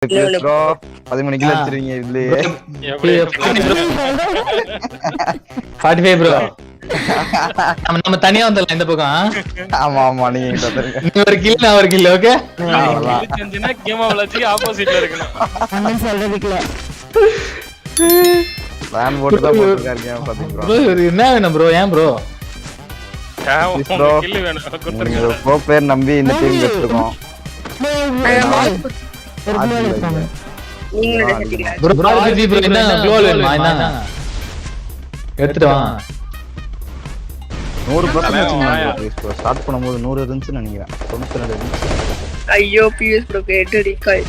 Bro 13 kilo வச்சிருவீங்க இதுலயே. 45 bro. நம்ம தனியா வந்துடலாம் இந்த பக்கம். ஆமா ஆமா நீங்க இங்க வந்துருங்க. நீ ஒரு கில் நான் ஒரு கில் ஓகே. செஞ்சினா கேம் விளையாடி ஆப்போசிட்ல இருக்கணும். அண்ணன் சொல்றதுக்குல பிளான் போட்டு தான் போட்டுருக்காங்க பாத்தீங்க ப்ரோ. ப்ரோ என்ன வேணும் ப்ரோ? ஏன் ப்ரோ? கில் வேணும் கொடுத்துருங்க. நீங்க ப்ரோ பிளேயர் நம்பி இந்த டீம் எடுத்துறோம். ப்ரோ ஆர்ஜி ப்ரோ என்ன க்ளோவல் வேணுமா? என்ன எடுத்துட்டு வா. 100% ஸ்டார்ட் பண்ணும்போது 100 இருந்துச்சுன்னு நினைக்கிறேன். 92 இருந்துச்சு. ஐயோ பிஎஸ் ப்ரோ கேட்டு டிகாய்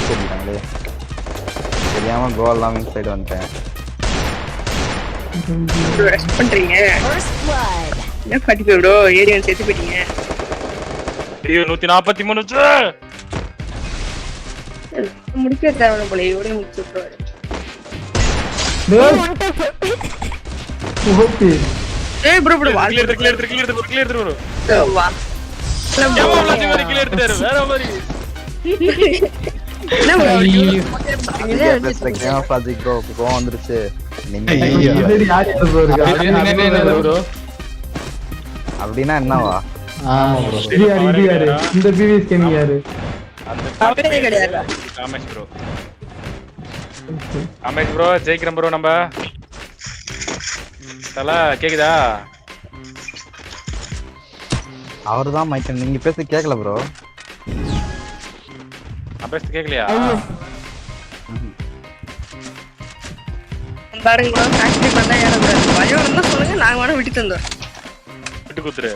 சொல்லிட்டாங்களே தெரியாம கோல் எல்லாம் இன்சைடு வந்துட்டேன். ரெஸ்ட் பண்றீங்க என்ன 45 ப்ரோ ஏரியன் செத்து போயிட்டீங்க. ஐயோ 143 முடிக்க தேவையில்ல போல இதோட முடிச்சு விட்டுருவாரு. ஏய் ப்ரோ ப்ரோ கிளியர் ப்ரோ. வா கேம் விளையாடி மாதிரி கிளியர் எடுத்தாரு வேற மாதிரி. என்ன ப்ரோ கோவம் வந்துருச்சு. நீங்க ப்ரோ அப்படின்னா என்னவா? ஆமா ப்ரோ. இந்த பிவிஎஸ் கேமிங் யாரு? அவரே கிடையாது. காமேஷ் ப்ரோ. காமேஷ் ப்ரோ ஜெயிக்கிறோம் ப்ரோ நம்ம. தல கேக்குதா? அவர்தான் மைக்கேல். நீங்க பேச கேக்கல ப்ரோ. நான் பேசுறது கேக்கலையா? பாருங்க ப்ரோ ஃபேக்டரி பண்ணா யாரும் பயம் இருந்தா சொல்லுங்க நாங்க வேணா விட்டு தந்தோம். விட்டு குத்துரு.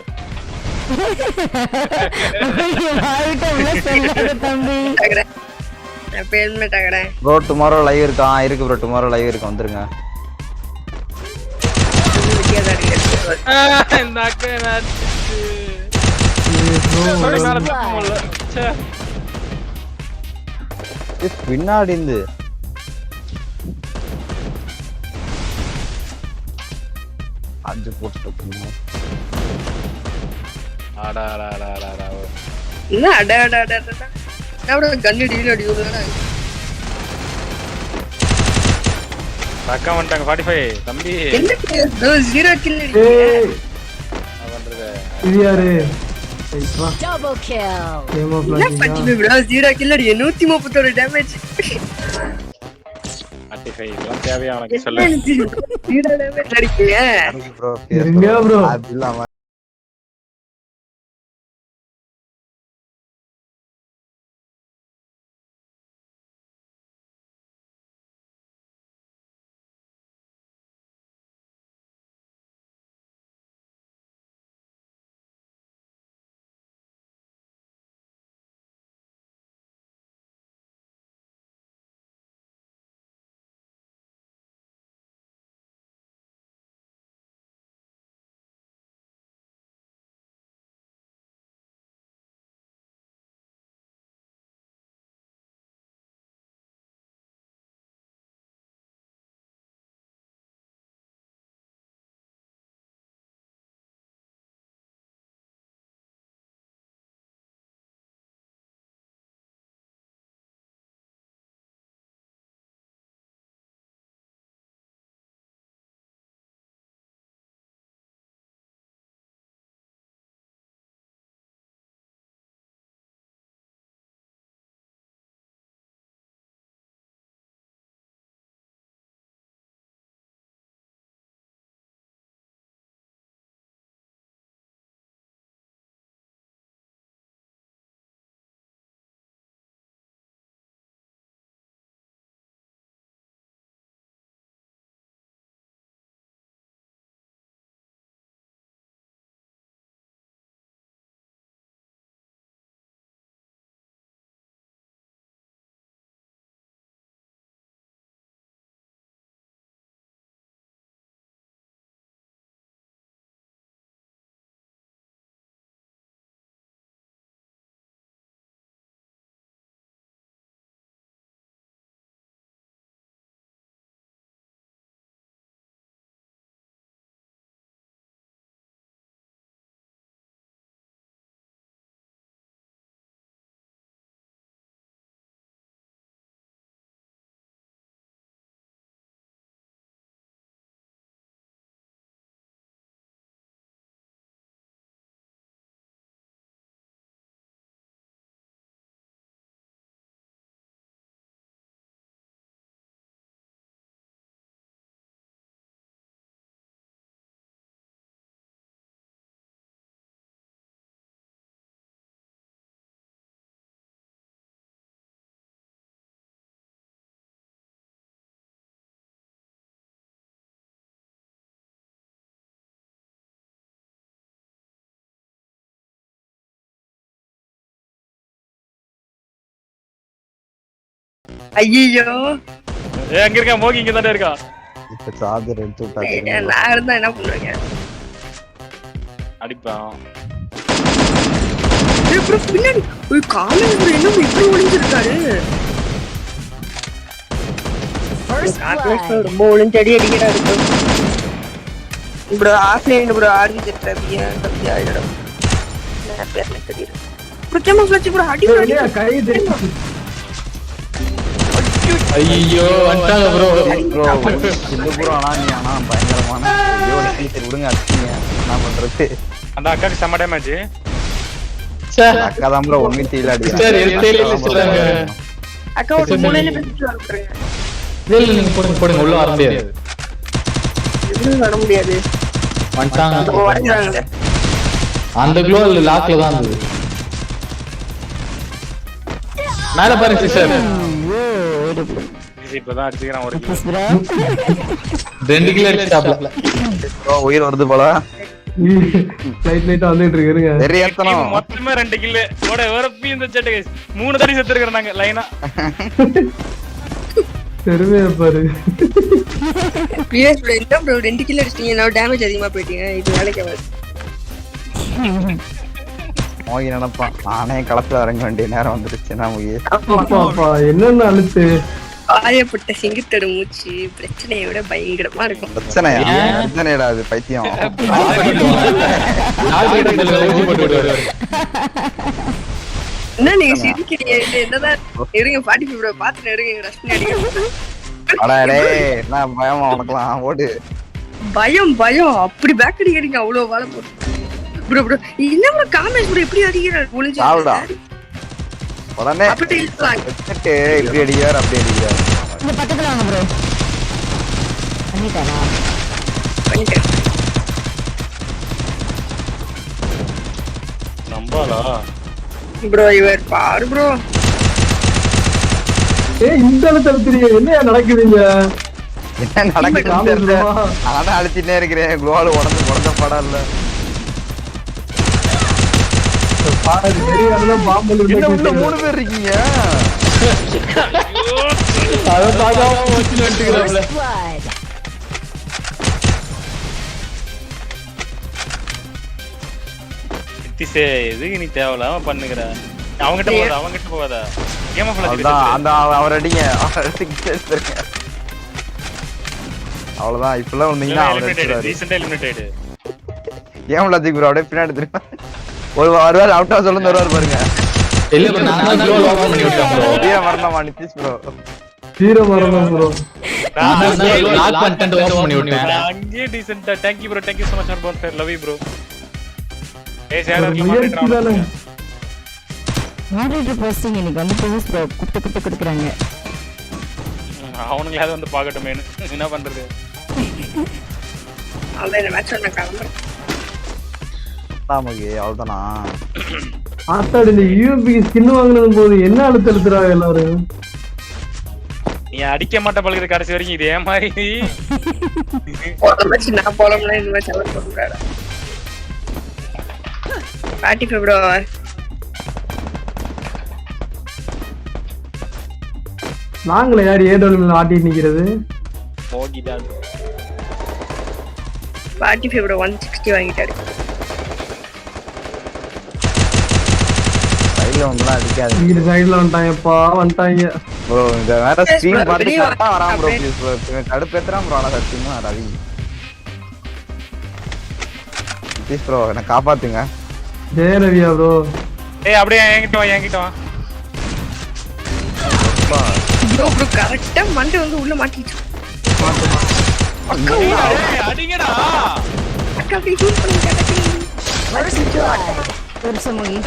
ப்ரோ டுமாரோ லைவ் இருக்கா? இருக்கு ப்ரோ டுமாரோ லைவ் இருக்கு வந்துருங்க. பின்னாடி இருந்து அஞ்சு போட்டு என்ன அட அட அட அட என்ன கண்ணு டீல் அடி விடுறா. அக்கா வந்துட்டாங்க 45 தம்பி. என்ன ப்ரோ 0 கில் ஏய் என்ன பண்றது? இது யாரு? டபுள் கில் கேம் ஆஃப் என்ன 45 ப்ரோ 0 கில் அடி 131 டேமேஜ். 45 இதெல்லாம் தேவையா உனக்கு சொல்லு. 0 டேமேஜ் அடிக்கீங்க ப்ரோ ப்ரோ அது இல்லாம ஐயோ அங்க இருக்கா மோகி இங்க தானே இருக்கா. இப்ப சார்ஜர் எடுத்து விட்டாச்சு. நான் இருந்தா என்ன பண்ணுவீங்க? அடிப்பான். பின்னாடி ஒரு காலேஜ் ப்ரோ என்ன இப்படி ஒளிஞ்சிருக்காரு? ரொம்ப ஒளிஞ்சு அடி அடிக்கிறாரு ப்ரோ. ஆஃப்லைன் ப்ரோ ஆர்வி ட்ரபியா கம்பியா ஆயிடும். நான் பேர்ல தெரியுது ப்ரோ. கேமோஃப்ளேஜ் ப்ரோ அடி அடி கை தெரியும். ஐயோ வந்துட்டாங்க ப்ரோ. இந்த ப்ரோ ஆனா பயங்கரமான ஐயோ சரி விடுங்க அடிச்சீங்க. என்ன பண்றது? அந்த அக்காக்கு செம்ம டேமேஜ். அக்கா தான் ப்ரோ ஒண்ணு தீல அடி. சார் எல்டேல சொல்றாங்க. அக்கா ஒரு மூலையில பேசிட்டு வரேன். இல்ல நீங்க போடுங்க உள்ள வர முடியாது. எதுவும் வர முடியாது. வந்துட்டாங்க. வராங்க. அந்த க்ளோ லாக்ல தான் இருந்தது. மேல பாருங்க சிஸ்டர். இப்பதான் அடிச்சுக்கிறான் ஒரு கிலோ. 2 கிலோ அடிச்சாப்ல. ப்ரோ உயிர் வருது போல. லைட்டா வந்துட்டு இருக்கு. இருங்க. சரி ஏத்தணும். மொத்தமே 2 கிலோ. ஓட வரப்பி இந்த சட்டை गाइस. 3 தடவை செத்து இருக்கறாங்க லைனா. பெருமையா பாரு. பிஎஸ் ப்ரோ என்ன ப்ரோ 2 கிலோ அடிச்சீங்க. நான் டேமேஜ் அதிகமா போயிட்டீங்க. இது வேலைக்கு ஆகாது. மோகி நினைப்பான் நானே களத்துல இறங்க வேண்டிய நேரம் வந்துருச்சு. நான் அப்பா என்னென்ன அழுத்து. ஆயப்பட்ட சிங்கத்தோட மூச்சு பிரச்சனையை விட பயங்கரமா இருக்கும். பிரச்சனையா? பிரச்சனைடா அது பைத்தியம். என்ன நீங்க சிரிக்கிறீங்க? என்னதான் இருங்க 45 ப்ரோ பாத்துட்டு இருங்க. ரஷ்மி அடிக்க. அடா டேய் நான் பயமா உனக்கலாம் ஓடு. பயம் அப்படி பேக் அடிக்கிறீங்க. அவ்வளவு வாழ போட்டு ப்ரோ என்ன ப்ரோ காமெடி ப்ரோ இப்படி அடிக்கிறாரு ஒளிஞ்சு. சாவுடா. உடனே அப்படி இருக்காங்க. வெச்சிட்டு இப்படி அடிக்கிறார் அப்படி அடிக்கிறார். இந்த பக்கத்துல வாங்க ப்ரோ. பண்ணிட்டாரா? பண்ணிட்டேன். நம்பாலா ப்ரோ இவர் பாரு ப்ரோ. இந்த இடத்துல தெரியும் என்ன நடக்குதுங்க. என்ன நடக்குதுன்னு தெரியல. நானும் அழுத்திட்டே இருக்கிறேன். குளோவால உடஞ்ச படம் இல்ல. பாரு தெரியாதெல்லாம் பாம்பல் என்ன உள்ள 3 பேர் இருக்கீங்க. அத பாக்காம வச்சு வந்துட்டீங்கல. Blood. திசே எதுக்கு நீ தேவலாம பண்ணுகிற? அவங்கிட்ட போகாத. கேம் ஆஃப் அதான் அந்த அவர் அடிங்க. அவர் அடிங்க. அவ்வளவுதான் இப்பெல்லாம் வந்தீங்கன்னா அவர் அடிச்சாரு. ரீசன்ட்டா எலிமினேட் ஆயிடு. கேம் லாஜிக் ப்ரோ அப்படியே பின்னாடி திரும்ப ஒரு வருவார் அவுட் ஆஃப் சொல்லுங்க வருவார் பாருங்க. இல்ல ப்ரோ நான் தான் க்ளோ லாக் பண்ணி விட்டேன் ப்ரோ. வீர மரணமா நிதிஷ் ப்ரோ. வீர மரணம் ப்ரோ. நான் தான் லாக் பண்ணிட்டு ஓபன் பண்ணி விட்டேன். அங்கே டீசன்ட்டா. Thank you bro. Thank you so much for fair love you bro. ஏய் சார் முயற்சி தானே. மாடரேட்டர் போஸ்டிங் இன்னைக்கு வந்து புதுசு ப்ரோ கொடுக்குறாங்க. அவனுங்களாவது வந்து பாக்கட்டுமேனு என்ன பண்றது? அதான் இந்த மேட்ச் நான் கிளம்புறேன். தாமகே அவ்வளவுதானா? ஆத்தாடி இந்த யூபி ஸ்கின் வாங்குனது போது என்ன அழுத்த அழுத்துறாங்க எல்லாரும். நீ அடிக்க மாட்ட பழகுது கடைசி வரைக்கும் இதே மாதிரி. போன மேட்ச் நான் போலம்னா இந்த மேட்ச் அவர் போறாரு. 45 ப்ரோ. நாங்களே யார் ஏடோல ஆட்டிட்டு நிக்கிறது. போகிடா. 45 ப்ரோ 160 வாங்கிட்டாரு. சைடுல வந்துலாம் அடிக்காது. இந்த சைடுல வந்துட்டாங்க. ப்ரோ இந்த வேற ஸ்கிரீன் பார்த்து கரெக்ட்டா வராம ப்ரோ ப்ளீஸ் ப்ரோ. கடுப்பு ஏத்துறான் ப்ரோ. நான் சத்தியமா ரவி. ப்ளீஸ் ப்ரோ என்ன காப்பாத்துங்க. ஜெய ரவியா ப்ரோ. ஏய் அப்படியே என்கிட்ட வா. ப்ரோ கரெக்ட்டா மண்டை வந்து உள்ள மாட்டிச்சு. அடிங்கடா. அக்கா அப்படியே ஹீல் பண்ணுங்க. ஒரு சமூகி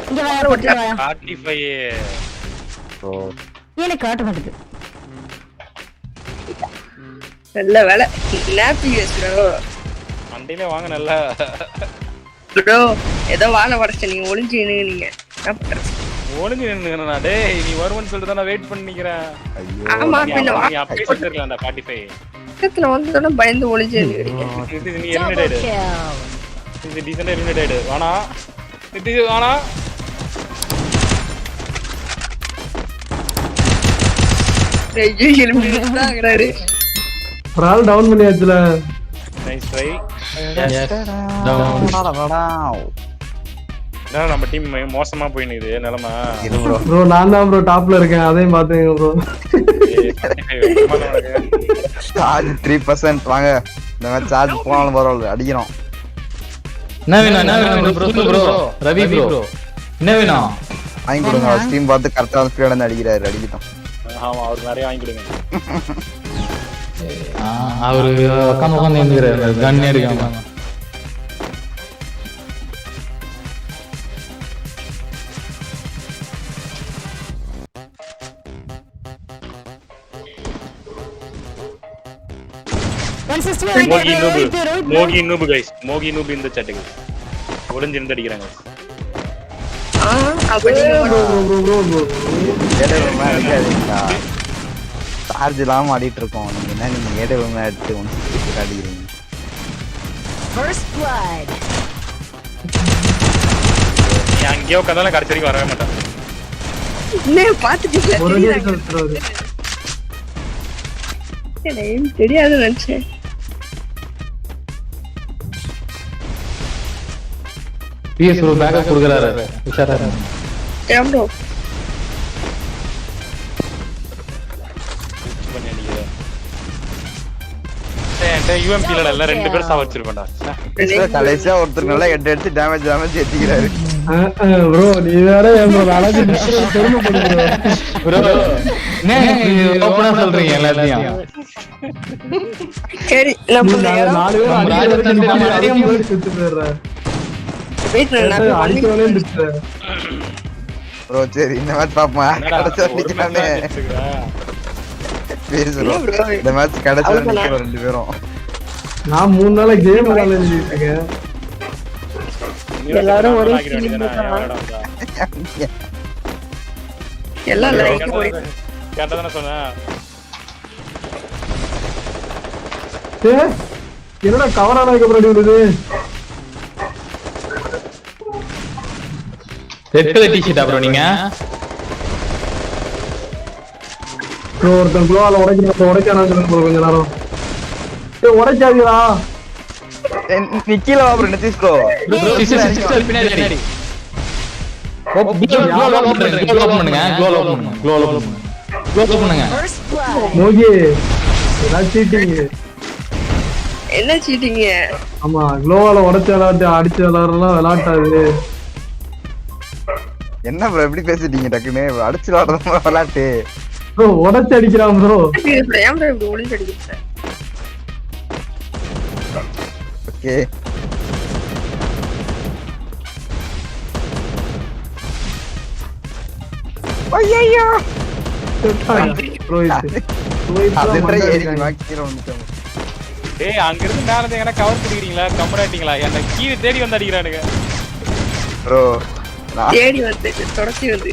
இங்க வா போட்டு வா. 45 ப்ரோ எனக்கு காட்ட மாட்டேது. நல்ல வேலை. நாப்பியஸ் ப்ரோ. மண்டையில வாங்க நல்லா. ப்ரோ ஏதோ வாழ வடச்ச நீங்க ஒளிஞ்சு நீங்க என்ன பண்றது? ஒளிஞ்சு நின்னுங்கடா டேய். நீ வருவன்னு சொல்லிட்டு நான் வெயிட் பண்ணி நிக்கிறேன். ஐயோ ஆமா நீ அப்படியே செத்துறலாம்டா 45. பக்கத்துல வந்தோட பயந்து ஒளிஞ்சு இது நீ எலிமினேட் ஆயிடு. இது டீசன்ட்டா எலிமினேட் ஆயிடு. வாடா. இது வாடா. ஐயோ எலும்புறாரு. ஒரு ஆள் டவுன் பண்ணியாச்சுல. Nice try. Yes. Down. என்ன நம்ம டீம் மோசமா போய் நிக்குது நிலமா. இரு ப்ரோ ப்ரோ நான் தான் ப்ரோ டாப்ல இருக்கேன், அதையும் பாத்துங்க ப்ரோ. சார்ஜ் 3% வாங்க. இந்த மாதிரி சார்ஜ் போனாலும் பரவாயில்ல, அடிக்கிறோம். என்ன வேணும் ப்ரோ? ரவி ப்ரோ என்ன வேணும்? வாங்கி கொடுங்க. ஸ்டீம் பார்த்து கரெக்டான ஸ்பீடா இருந்து அடிக்கிறாரு, அடிக்கிட்டோம். ஆமா அவருக்கு நிறைய வாங்கி கொடுங்க. அவரு உட்காந்து இருந்துக்கிறாரு, கன் எடுக்காம. மோகி நூபு கைஸ், மோகி நூபு இந்த சட்டுக்கு ஒளிஞ்சு இருந்து அடிக்கிறாங்க. சார்ஜ் இல்லாம ஆடிட்டு இருக்கோம். நீங்க என்ன நீங்க ஏடவுமே எடுத்து அடிக்கிறீங்க. நீ அங்கேயோ உட்காந்தாலும் கடைசி வரைக்கும் வரவே மாட்டான். என்ன பாத்துட்டீங்களா? ஒரு அடி எடுத்து வச்சிருவாரு. தெரியாது நினைச்சேன். PS ப்ரோ பேக்கப் கொடுக்கறாரு, உஷாரா இரு. ஏன் ப்ரோ UMP ல எல்லாம் ரெண்டு பேரும் சாவச்சிருப்பேன்டா. கடைசியா ஒருத்தர் நல்லா எடுத்து டேமேஜ் ஏத்திக்கிறாரு. ப்ரோ நீ வேற ப்ரோ அழகு பெருமைப்படுற ப்ரோ. என்ன ஓபனா சொல்றீங்க எல்லாத்தையும்? சரி நம்ம நாலு பேர் அடிச்சு செத்து போயிடுறேன். வெயிட் அடிக்கவே இல்ல ப்ரோ. சரி இந்த மேட்ச் பாப்போமா? கடைசியா நிக்கறானே. இந்த மேட்ச் கடைசியா நிக்கறோம் ரெண்டு பேரும். நான் 3 நாளா கேம் விளையாடிட்டு இருக்கேன். எல்லாரும் ஒரே எல்லாம் லைக் கேட்டா தானே சொன்னேன். என்னடா கவர் ஆனதுக்கு அப்புறம் வருது? ரெட் கலர் டி-ஷர்ட் ப்ரோ நீங்க? ஒருத்தன் குளோவால உடைக்கானு சொல்லுங்க ப்ரோ கொஞ்ச நேரம். உடைக்காதீங்களா? நிக்கல வா ப்ரோ. நிதிஷ் ப்ரோ சிஸ்டர் பின்னாடி அடி. க்ளோ பண்ணுங்க. மோகி எல்லாம் சீட்டிங். என்ன சீட்டிங்க? ஆமா குளோவால உடைச்ச விளையாட்டு அடிச்ச விளையாடுறதுலாம் விளையாட்டாது. என்ன ப்ரோ எப்படி பேசிட்டீங்க டக்குன்னு? அடிச்சு விளையாடுற விளையாட்டு ப்ரோ உடைச்சு அடிக்கிறான் ப்ரோ. ஏன் ப்ரோ இப்படி ஒளிஞ்சு அடிக்கிறீங்க? ஓகே ஐயோ டேய் அங்க இருந்து மேல இருந்து எங்கனா கவர் பண்ணிக்கிறீங்களா? கம்பராட்டிங்களா? என்ன கீழே தேடி வந்து அடிக்கிறானுங்க ப்ரோ. தேடி வந்து தொடச்சி வந்து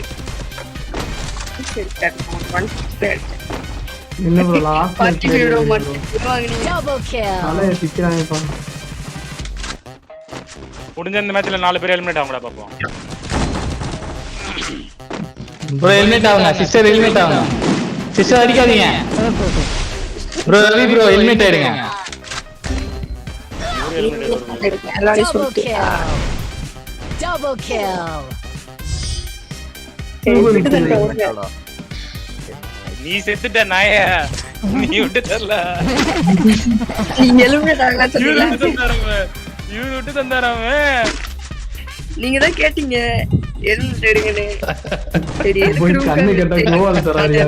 என்ன ப்ரோ லாஸ்ட் பார்ட்டி வீடியோ மட்டும் வாங்குனீங்க. அலைய சிக்கிறாங்கப்பா. முடிஞ்ச இந்த மேட்ச்ல 4 பேர் எலிமினேட் ஆகும்டா பாப்போம். ப்ரோ எலிமினேட் ஆவுங்க. சிஸ்டர் எலிமினேட் ஆவுங்க. சிஸ்டர் அடிக்காதீங்க ப்ரோ. ரவி ப்ரோ எலிமினேட் ஆயிடுங்க. எல்லாரையும் சொல்லிட்டு Double kill. நீ செத்துட்ட நாய. நீ விட்டு தரல. நீங்க எலிமினேட் ஆகலாம் சொன்னீங்க. இவரு விட்டு தந்தாராம. நீங்க தான் கேட்டீங்க எலிமினேட் எடுங்கன்னு. சரி போய் கண்ணு கேட்டா குளோவால தராரியா?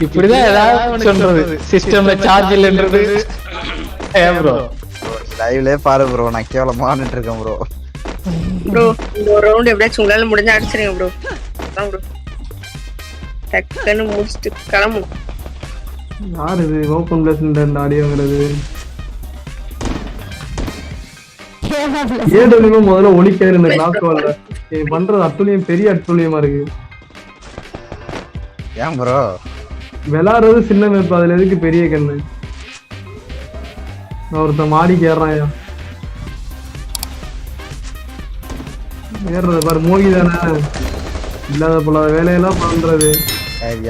இப்படிதான் ஏதாவது சொல்றது. சிஸ்டம்ல சார்ஜ் இல்லன்றது. ப்ரோ லைவ்லயே பாரு ப்ரோ. நான் கேவலமா ஆடிட்டு இருக்கேன் ப்ரோ. ப்ரோ இந்த ஒரு ரவுண்ட் எப்படியாச்சும் உங்களால முடிஞ்சா அடிச்சிருங்க ப்ரோ. அதான் ப்ரோ டக்குன்னு முடிச்சுட்டு கிளம்பணும். யார் இது ஓப்பன் பிளேஸ்ல இந்த ஆடியோங்கிறது? ஏடபிள்யூ முதல்ல ஒலிக்காரு இந்த கிளாஸ் வால்ல. நீ பண்றது அட்டுலியம் பெரிய அட்டுலியமா இருக்கு. ஏன் ப்ரோ? விளையாடுறது சின்ன மேப், அதுல எதுக்கு பெரிய கண்ணு? ஒருத்தன் மாடிக்கு ஏறான். ஏறுறது பாரு மோகி தானே. இல்லாத போல வேலையெல்லாம் பண்றது.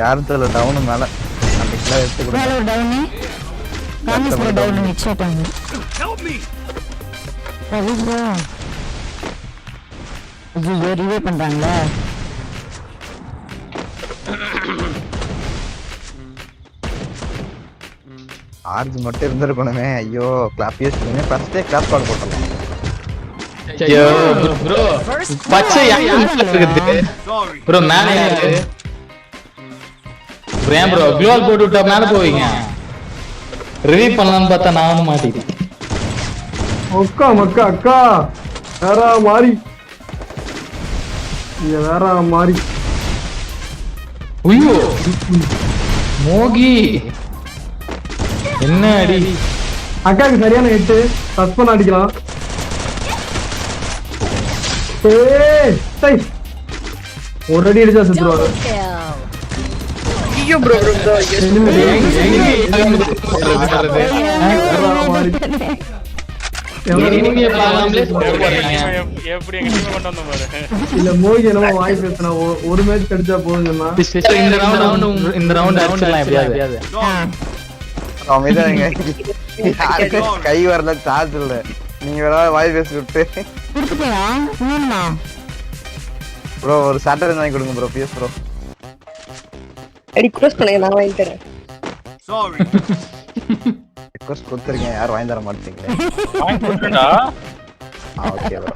யாரும் தெரியல டவுனு மேல அந்த கிலோ எடுத்து மேல கொடுங்க. ஒரு டவுனு காமிஸ்ல டவுன் ஹெட்ஷாட்டாங்க ரவி ப்ரோ ஐயோ ரிவே பண்றாங்களா ஆர்ஜி மட்டும் இருந்திருக்கணுமே. ஐயோ கிளாப் யூஸ் பண்ணி ஃபர்ஸ்டே கிளாப் கார்டு போட்டலாம். ஐயோ ப்ரோ பச்சை இருக்குது ப்ரோ மேல யாரு பிரேம் ப்ரோ க்ளோவல் போட்டு விட்டா மேல போவீங்க ரிலீவ் பண்ணலாம்னு பார்த்தா நான் வந்து மாட்டிட்டேன் அக்கா மக்கா அக்கா வேற மாறி இங்க வேற மாறி ஐயோ மோகி என்ன அடி அக்காக்கு சரியான ஹிட்டு சஸ்பெண்ட் அடிக்கலாம். ஏய் ஒரு அடி அடிச்சா செத்துருவாரு. double kill ஐயோ ப்ரோ ப்ரோ எப்படி எங்க டீம் கொண்டு வந்தோம் பாரு. இல்ல மோகி என்னமோ வாய் பேசினா ஒரு மேட்ச் கிடைச்சா போதும் சொன்னா இந்த ரவுண்ட் அடிச்சிடலாம் எப்படியாவது அவன் இதை யாருக்கு கை வரல சார்ஜ் இல்ல. நீங்க வேற வாய் பேசி விட்டு கொடுத்துட்டியா இன்னும்மா ப்ரோ ஒரு சாட்டர்டே வாங்கி கொடுங்க ப்ரோ பிஎஸ் ப்ரோ. ரிக்வெஸ்ட் பண்ணுங்க நான் வாங்கி தரேன். ரிக்வெஸ்ட் கொடுத்துருக்கேன் யாரும் வாங்கி தர மாட்டீங்களே. வாங்கி கொடுத்துடா. Okay bro.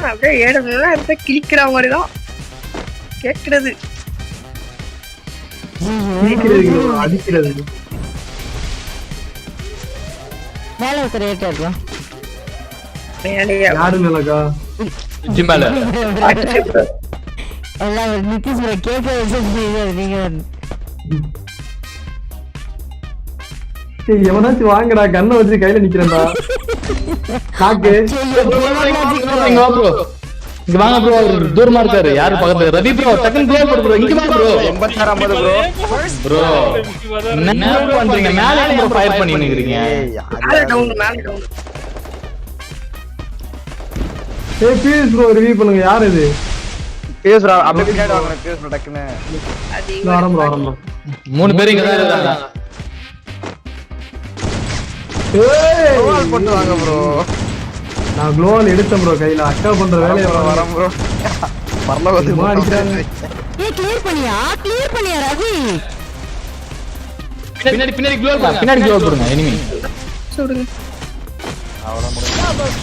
அப்படியே ஏடமெல்லாம் இருக்க கிழிக்கிற மாதிரி தான் கேட்கிறது. அடிக்கிறது மேல ஒருத்தர் ஏற்றாரு யாரு மேலக்கா ஜிம்பால எல்லாம் நிதிஷ் ப்ரோ கேட்க வச்சு நீங்க எவனாச்சும் வாங்கடா கண்ணை வச்சு கையில நிக்கிறேன்டா காக்கு இங்க வா ப்ரோ இங்க வாங்க ப்ரோ தூரமா இருக்காரு யாரு பக்கத்துல ரவி ப்ரோ டக்குனு ப்ளே போடு ப்ரோ இங்க வா ப்ரோ 86 ப்ரோ. ப்ரோ என்ன பண்றீங்க மேல ப்ரோ ஃபயர் பண்ணி நிக்கிறீங்க மேல டவுன் மேல டவுன். ஏய் ப்ளீஸ் ப்ரோ ரிவ்யூ பண்ணுங்க யார் இது பிஎஸ் ப்ரோ அப்படியே பின்னாடி வாங்க பிஎஸ் ப்ரோ டக்குன்னு. அது ஆரம்பம் மூணு பேர் இங்க தான் இருக்காங்க ஏய் ரோல் போட்டு வாங்க ப்ரோ. நான் க்ளோவால் எடுத்தேன் ப்ரோ கையில அக்கா பண்ற வேலையை வரேன் ப்ரோ. பரலோகத்துக்கு சும்மா அடிக்கிறாங்க. ஏய் கிளியர் பண்ணியா ரவி பின்னாடி பின்னாடி க்ளோவ் போடுங்க எனிமி சொல்லுங்க.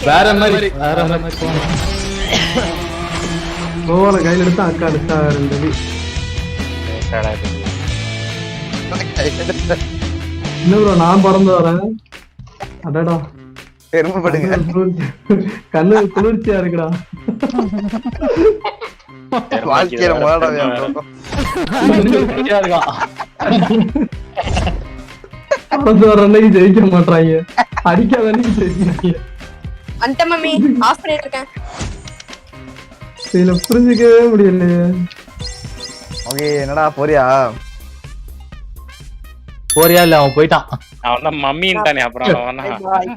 வேற மாதிரி போங்க க்ளோவால கையில எடுத்தா அக்கா எடுத்தா 2 அடி. இன்னும் ப்ரோ நான் பறந்து வரேன். அடடா பெருமைப்படுங்க. கண்ணு குளிர்ச்சியா இருக்குடா. வாழ்க்கையில முதலாவே ப்ரோ. பறந்து வர அன்னைக்கு ஜெயிக்க மாட்டாங்க அடிக்காத அன்னைக்கு ஜெயிக்கிறாங்க. அந்த மம்மி ஆஃப் பண்ணிட்டு இருக்கேன். இதுல புரிஞ்சுக்கவே முடியலையே. ஓகே என்னடா போறியா? போறியா இல்ல அவன் போயிட்டான் அவன் தான் மம்மின்ட்டானே அப்புறம் அவன் Bye.